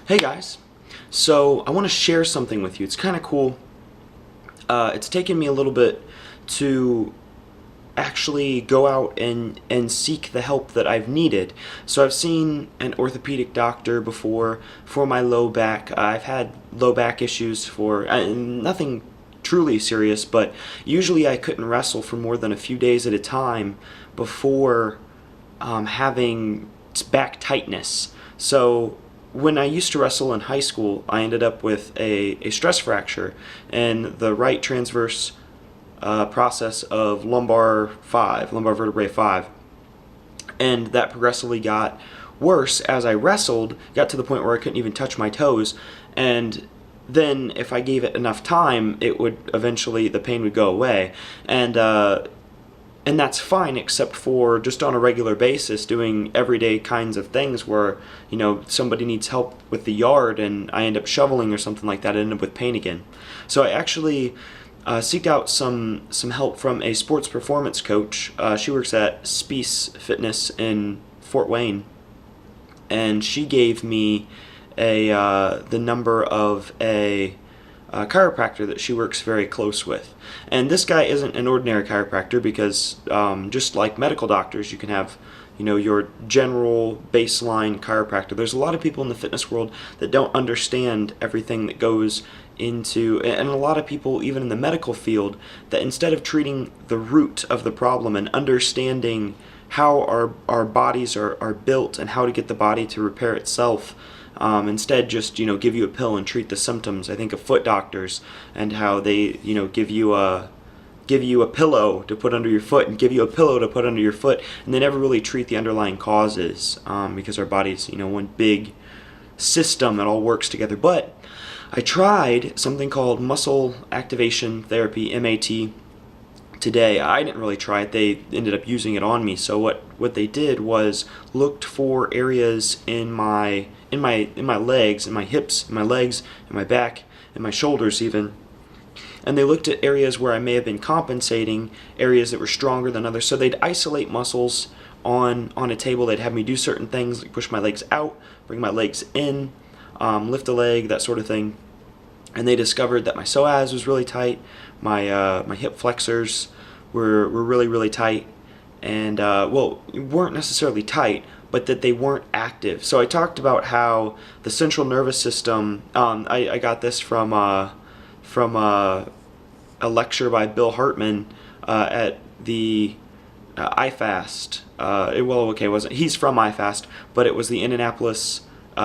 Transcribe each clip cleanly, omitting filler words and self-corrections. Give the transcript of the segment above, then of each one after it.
Hey guys, so I want to share something with you. It's kind of cool. It's taken me a little bit to actually go out and seek the help that I've needed. So I've seen an orthopedic doctor before for my low back. I've had low back issues for nothing truly serious, but usually I couldn't wrestle for more than a few days at a time before having back tightness. So when I used to wrestle in high school, I ended up with a stress fracture in the right transverse process of lumbar vertebrae 5. And that progressively got worse as I wrestled, got to the point where I couldn't even touch my toes. And then if I gave it enough time, it would eventually, the pain would go away. And that's fine, except for just on a regular basis doing everyday kinds of things where, somebody needs help with the yard and I end up shoveling or something like that, I end up with pain again. So I actually seeked out some help from a sports performance coach. She works at Spice Fitness in Fort Wayne, and she gave me the number of a chiropractor that she works very close with. And this guy isn't an ordinary chiropractor because just like medical doctors, you can have your general baseline chiropractor. There's a lot of people in the fitness world that don't understand everything that goes into, and a lot of people even in the medical field, that instead of treating the root of the problem and understanding how our bodies are built and how to get the body to repair itself, instead just give you a pill and treat the symptoms. I think of foot doctors and how they give you a pillow to put under your foot and give you a pillow to put under your foot, and they never really treat the underlying causes, because our body's one big system that all works together. But I tried something called muscle activation therapy, MAT, today. I didn't really try it. They ended up using it on me. So what they did was looked for areas in my legs, in my hips, in my legs, in my back, in my shoulders even. And they looked at areas where I may have been compensating, areas that were stronger than others. So they'd isolate muscles on a table. They'd have me do certain things, like push my legs out, bring my legs in, lift a leg, that sort of thing. And they discovered that my psoas was really tight, my hip flexors were really, really tight, and weren't necessarily tight, but that they weren't active. So I talked about how the central nervous system, I got this from a lecture by Bill Hartman at the IFAST. He's from IFAST, but it was the Indianapolis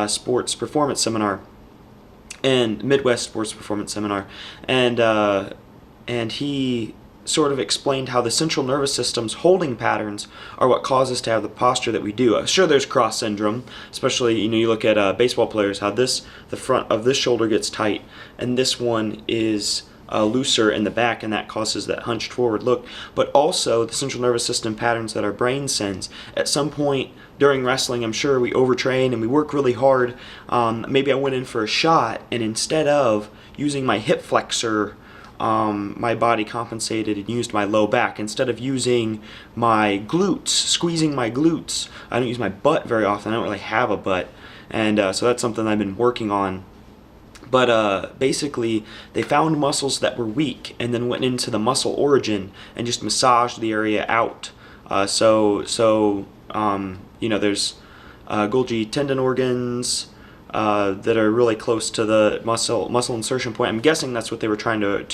Sports Performance Seminar and Midwest Sports Performance Seminar, and he sort of explained how the central nervous system's holding patterns are what cause us to have the posture that we do. Sure, there's cross syndrome, especially you look at baseball players, how the front of this shoulder gets tight and this one is looser in the back, and that causes that hunched forward look. But also the central nervous system patterns that our brain sends. At some point during wrestling, I'm sure we overtrain and we work really hard. Maybe I went in for a shot, and instead of using my hip flexor, my body compensated and used my low back. Instead of using my glutes, squeezing my glutes, I don't use my butt very often. I don't really have a butt, and so that's something I've been working on. But basically, they found muscles that were weak and then went into the muscle origin and just massaged the area out. There's Golgi tendon organs that are really close to the muscle insertion point. I'm guessing that's what they were trying to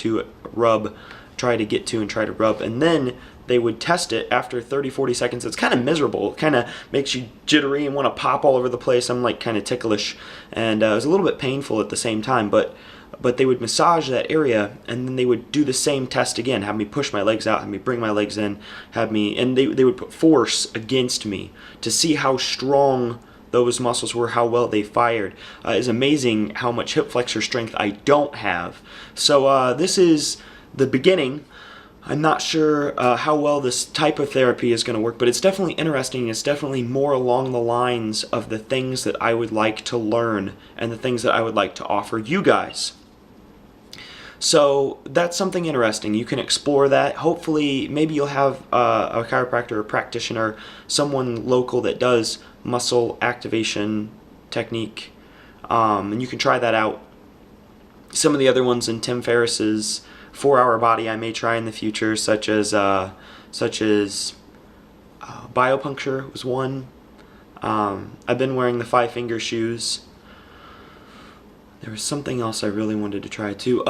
get to and try to rub. And then they would test it after 30-40 seconds. It's kind of miserable. It kind of makes you jittery and want to pop all over the place. I'm like kind of ticklish, and it was a little bit painful at the same time. But they would massage that area, and then they would do the same test again. Have me push my legs out, have me bring my legs in, and they would put force against me to see how strong those muscles were, how well they fired. It's amazing how much hip flexor strength I don't have. So this is the beginning. I'm not sure how well this type of therapy is going to work, but it's definitely interesting. It's definitely more along the lines of the things that I would like to learn and the things that I would like to offer you guys. So that's something interesting. You can explore that. Hopefully, maybe you'll have a chiropractor or practitioner, someone local that does muscle activation technique and you can try that out. Some of the other ones in Tim Ferriss's 4-Hour Body I may try in the future, such as biopuncture was one. I've been wearing the 5-finger shoes. There was something else I really wanted to try too.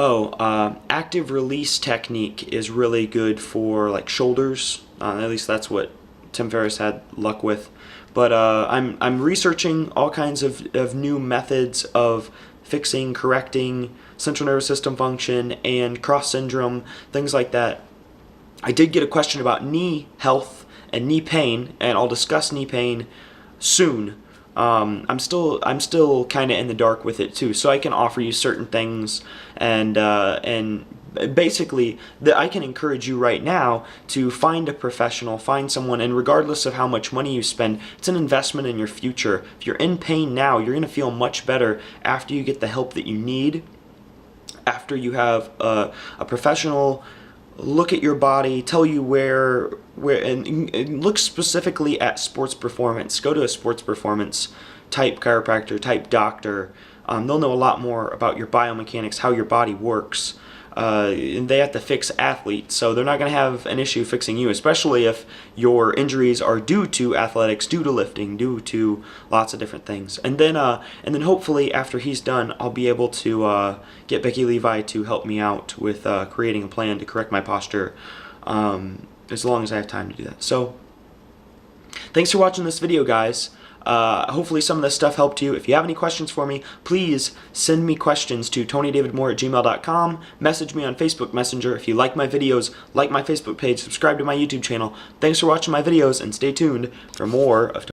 Active release technique is really good for like shoulders. At least that's what Tim Ferriss had luck with. But I'm researching all kinds of new methods of fixing, correcting central nervous system function and cross syndrome, things like that. I did get a question about knee health and knee pain, and I'll discuss knee pain soon. I'm still kind of in the dark with it too, so I can offer you certain things, and basically I can encourage you right now to find a professional, find someone, and regardless of how much money you spend, it's an investment in your future. If you're in pain now, you're going to feel much better after you get the help that you need, after you have a professional look at your body, tell you where and look specifically at sports performance. Go to a sports performance type chiropractor, type doctor. They'll know a lot more about your biomechanics, how your body works. And they have to fix athletes, so they're not going to have an issue fixing you, especially if your injuries are due to athletics, due to lifting, due to lots of different things. And then hopefully after he's done, I'll be able to get Becky Levi to help me out with creating a plan to correct my posture, as long as I have time to do that. So thanks for watching this video, guys. Hopefully some of this stuff helped you. If you have any questions for me, please send me questions to tonydavidmoore@gmail.com. Message me on Facebook Messenger. If you like my videos, like my Facebook page, subscribe to my YouTube channel. Thanks for watching my videos, and stay tuned for more of